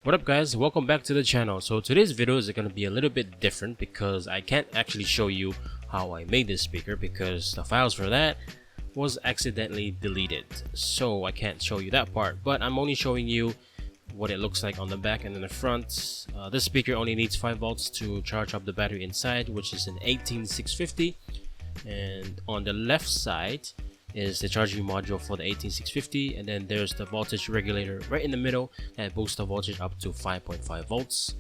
What up guys, welcome back to the channel. So today's video is going to be a little bit different because I can't actually show you how I made this speaker because the files for that was accidentally deleted, so I can't show you that part, but I'm only showing you what it looks like on the back and in the front. This speaker only needs 5 volts to charge up the battery inside, which is an 18650, and on the left side is the charging module for the 18650, and then there's the voltage regulator right in the middle that boosts the voltage up to 5.5 volts,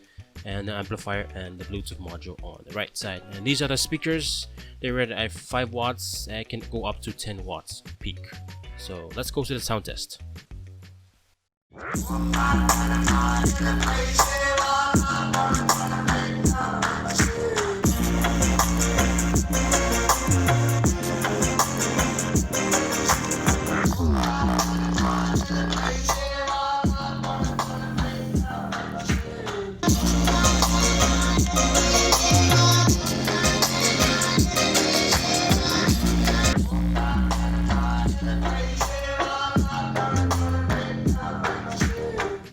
and the amplifier and the Bluetooth module on the right side. And these are the speakers. They're rated at 5 watts and can go up to 10 watts peak. So let's go to the sound test.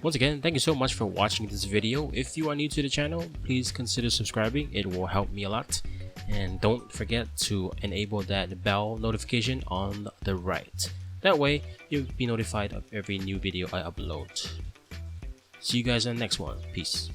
Once again, thank you so much for watching this video. If you are new to the channel, please consider subscribing. It will help me a lot. And don't forget to enable that bell notification on the right. That way, you'll be notified of every new video I upload. See you guys on the next one. Peace.